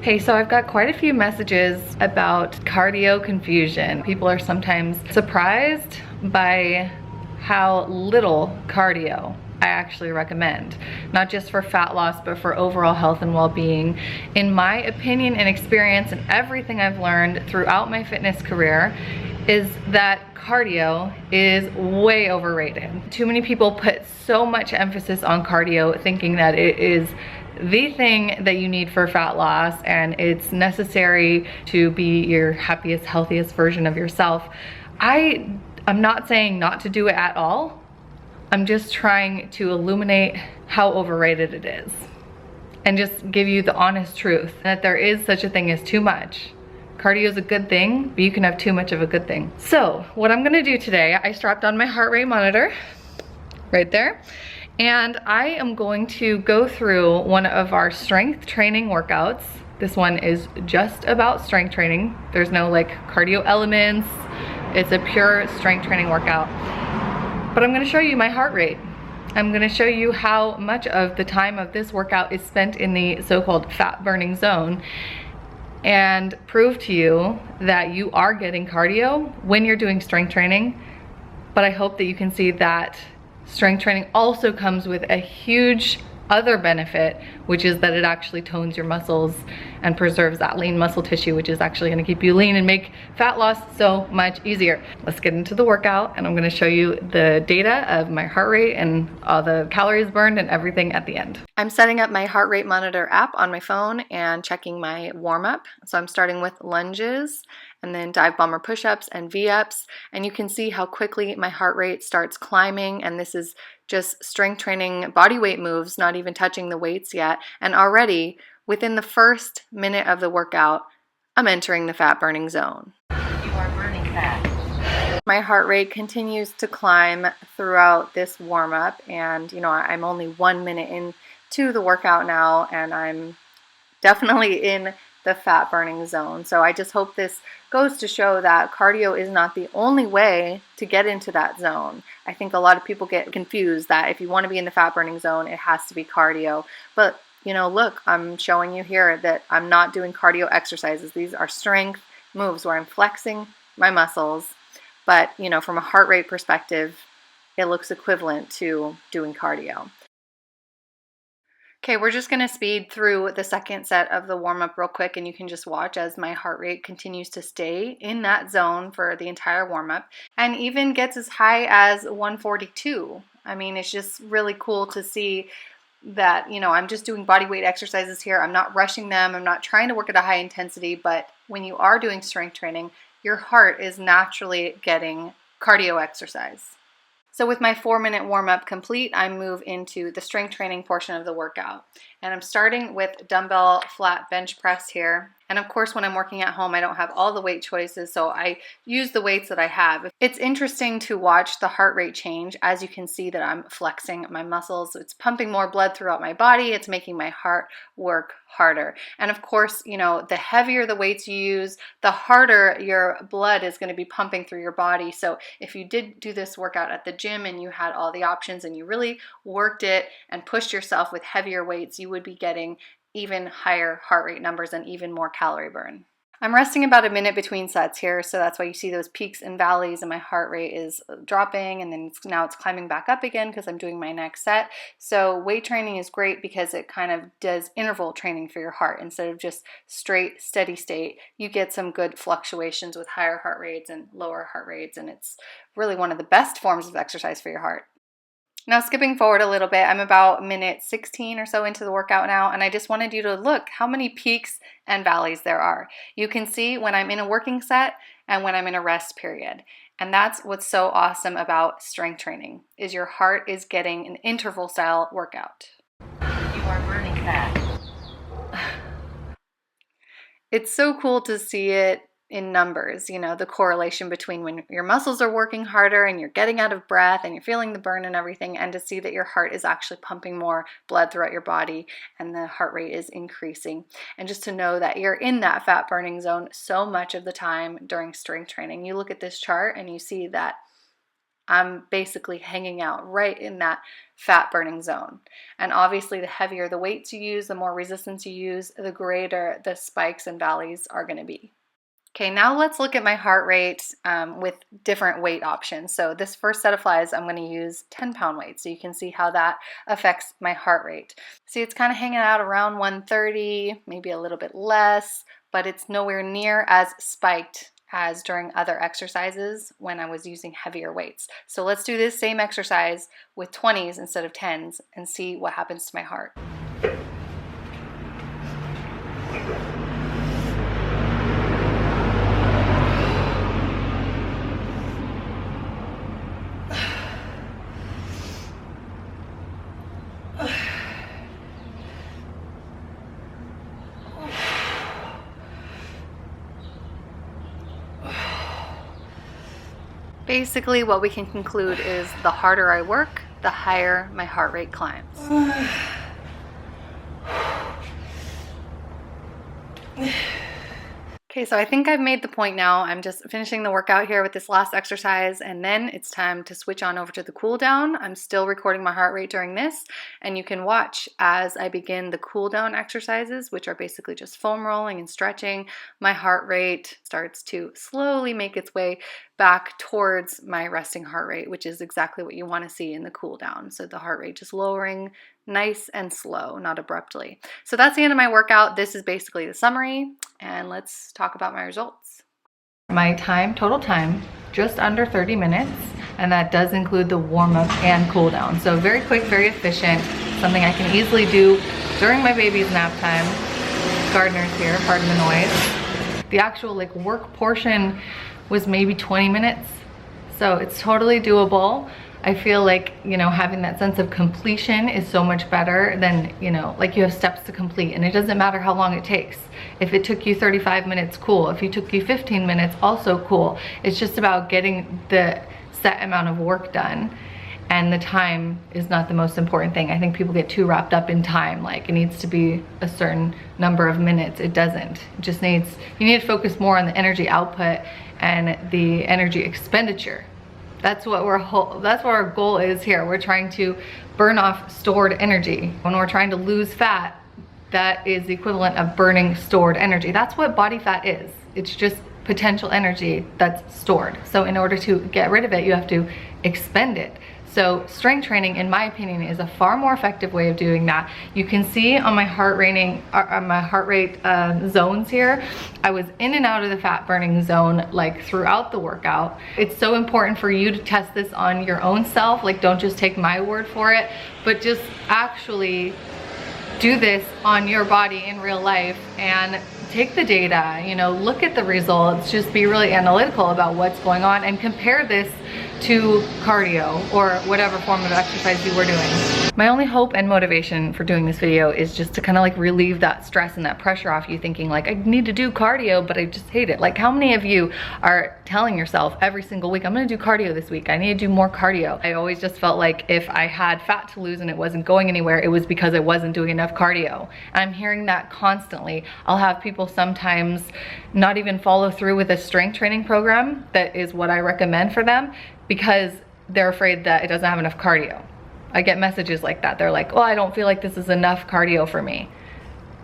Hey, so I've got quite a few messages about cardio confusion. People are sometimes surprised by how little cardio I actually recommend, not just for fat loss, but for overall health and well-being. In my opinion and experience and everything I've learned throughout my fitness career is that cardio is way overrated. Too many people put so much emphasis on cardio thinking that it is the thing that you need for fat loss and it's necessary to be your happiest, healthiest version of yourself. I'm not saying not to do it at all. I'm just trying to illuminate how overrated it is and just give you the honest truth that there is such a thing as too much. Cardio is a good thing, but you can have too much of a good thing. So what I'm gonna do today, I strapped on my heart rate monitor right there. And I am going to go through one of our strength training workouts. This one is just about strength training. There's no like cardio elements. It's a pure strength training workout. But I'm gonna show you my heart rate. I'm gonna show you how much of the time of this workout is spent in the so-called fat burning zone and prove to you that you are getting cardio when you're doing strength training. But I hope that you can see that strength training also comes with a huge other benefit, which is that it actually tones your muscles and preserves that lean muscle tissue, which is actually gonna keep you lean and make fat loss so much easier. Let's get into the workout and I'm gonna show you the data of my heart rate and all the calories burned and everything at the end. I'm setting up my heart rate monitor app on my phone and checking my warm up. So I'm starting with lunges and then dive bomber push-ups and V-ups, and you can see how quickly my heart rate starts climbing, and this is just strength training body weight moves, not even touching the weights yet, and already within the first minute of the workout, I'm entering the fat burning zone. You are burning fat. My heart rate continues to climb throughout this warm-up, and you know, I'm only 1 minute into the workout now, and I'm definitely in the fat burning zone. So I just hope this goes to show that cardio is not the only way to get into that zone. I think a lot of people get confused that if you want to be in the fat burning zone, it has to be cardio. But you know, look, I'm showing you here that I'm not doing cardio exercises. These are strength moves where I'm flexing my muscles. But you know, from a heart rate perspective, it looks equivalent to doing cardio. Okay, we're just gonna speed through the second set of the warm-up real quick, and you can just watch as my heart rate continues to stay in that zone for the entire warm-up and even gets as high as 142. I mean, it's just really cool to see that, you know, I'm just doing body weight exercises here. I'm not rushing them. I'm not trying to work at a high intensity, but when you are doing strength training, your heart is naturally getting cardio exercise. So with my 4-minute warm-up complete, I move into the strength training portion of the workout. And I'm starting with dumbbell flat bench press here. And of course, when I'm working at home, I don't have all the weight choices, so I use the weights that I have. It's interesting to watch the heart rate change. As you can see that I'm flexing my muscles. It's pumping more blood throughout my body. It's making my heart work harder. And of course, you know, the heavier the weights you use, the harder your blood is going to be pumping through your body. So if you did do this workout at the gym and you had all the options and you really worked it and pushed yourself with heavier weights, you would be getting even higher heart rate numbers and even more calorie burn. I'm resting about a minute between sets here, so that's why you see those peaks and valleys and my heart rate is dropping, and then now it's climbing back up again because I'm doing my next set. So weight training is great because it kind of does interval training for your heart instead of just straight steady state. You get some good fluctuations with higher heart rates and lower heart rates, and it's really one of the best forms of exercise for your heart. Now skipping forward a little bit, I'm about minute 16 or so into the workout now, and I just wanted you to look how many peaks and valleys there are. You can see when I'm in a working set and when I'm in a rest period. And that's what's so awesome about strength training, is your heart is getting an interval style workout. You are burning fat. It's so cool to see it in numbers, you know, the correlation between when your muscles are working harder and you're getting out of breath and you're feeling the burn and everything, and to see that your heart is actually pumping more blood throughout your body and the heart rate is increasing. And just to know that you're in that fat burning zone so much of the time during strength training. You look at this chart and you see that I'm basically hanging out right in that fat burning zone. And obviously the heavier the weights you use, the more resistance you use, the greater the spikes and valleys are going to be. Okay, now let's look at my heart rate with different weight options. So this first set of flies, I'm going to use 10-pound weights, so you can see how that affects my heart rate. See, it's kind of hanging out around 130, maybe a little bit less, but it's nowhere near as spiked as during other exercises when I was using heavier weights. So let's do this same exercise with 20s instead of 10s and see what happens to my heart. Basically, what we can conclude is the harder I work, the higher my heart rate climbs. Okay, so I think I've made the point now. I'm just finishing the workout here with this last exercise, and then it's time to switch on over to the cool down. I'm still recording my heart rate during this, and you can watch as I begin the cool down exercises, which are basically just foam rolling and stretching. My heart rate starts to slowly make its way back towards my resting heart rate, which is exactly what you want to see in the cool down. So the heart rate just lowering nice and slow, not abruptly. So that's the end of my workout. This is basically the summary, and let's talk about my results. My time, total time, just under 30 minutes, and that does include the warm up and cool down. So very quick, very efficient, something I can easily do during my baby's nap time. Gardeners here, pardon the noise. The actual work portion was maybe 20 minutes. So it's totally doable. I feel like, having that sense of completion is so much better than, you have steps to complete, and it doesn't matter how long it takes. If it took you 35 minutes, cool. If it took you 15 minutes, also cool. It's just about getting the set amount of work done, and the time is not the most important thing. I think people get too wrapped up in time, like it needs to be a certain number of minutes. It doesn't. It just you need to focus more on the energy output and the energy expenditure. That's what our goal is here. We're trying to burn off stored energy. When we're trying to lose fat, that is the equivalent of burning stored energy. That's what body fat is. It's just potential energy that's stored. So in order to get rid of it, you have to expend it. So strength training, in my opinion, is a far more effective way of doing that. You can see on my heart rate zones here, I was in and out of the fat burning zone throughout the workout. It's so important for you to test this on your own self. Don't just take my word for it, but just actually do this on your body in real life and take the data, look at the results, just be really analytical about what's going on and compare this to cardio or whatever form of exercise you were doing. My only hope and motivation for doing this video is just to kind of relieve that stress and that pressure off you, thinking I need to do cardio, but I just hate it. How many of you are telling yourself every single week, I'm gonna do cardio this week, I need to do more cardio? I always just felt like if I had fat to lose and it wasn't going anywhere, it was because I wasn't doing enough cardio. And I'm hearing that constantly. I'll have people sometimes not even follow through with a strength training program that is what I recommend for them because they're afraid that it doesn't have enough cardio. I get messages like that. They're like, oh, I don't feel like this is enough cardio for me.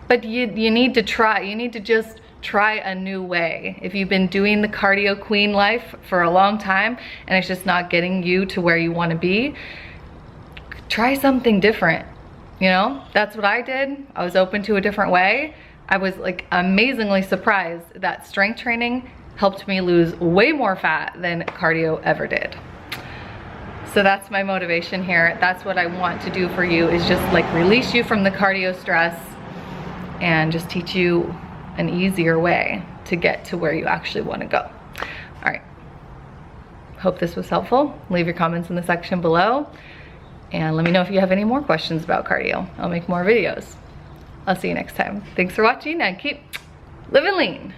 But you need to try. You need to just try a new way. If you've been doing the cardio queen life for a long time and it's just not getting you to where you want to be, try something different. That's what I did. I was open to a different way. I was amazingly surprised that strength training helped me lose way more fat than cardio ever did. So that's my motivation here. That's what I want to do for you, is just release you from the cardio stress and just teach you an easier way to get to where you actually want to go. All right. Hope this was helpful. Leave your comments in the section below and let me know if you have any more questions about cardio. I'll make more videos. I'll see you next time. Thanks for watching and keep living lean.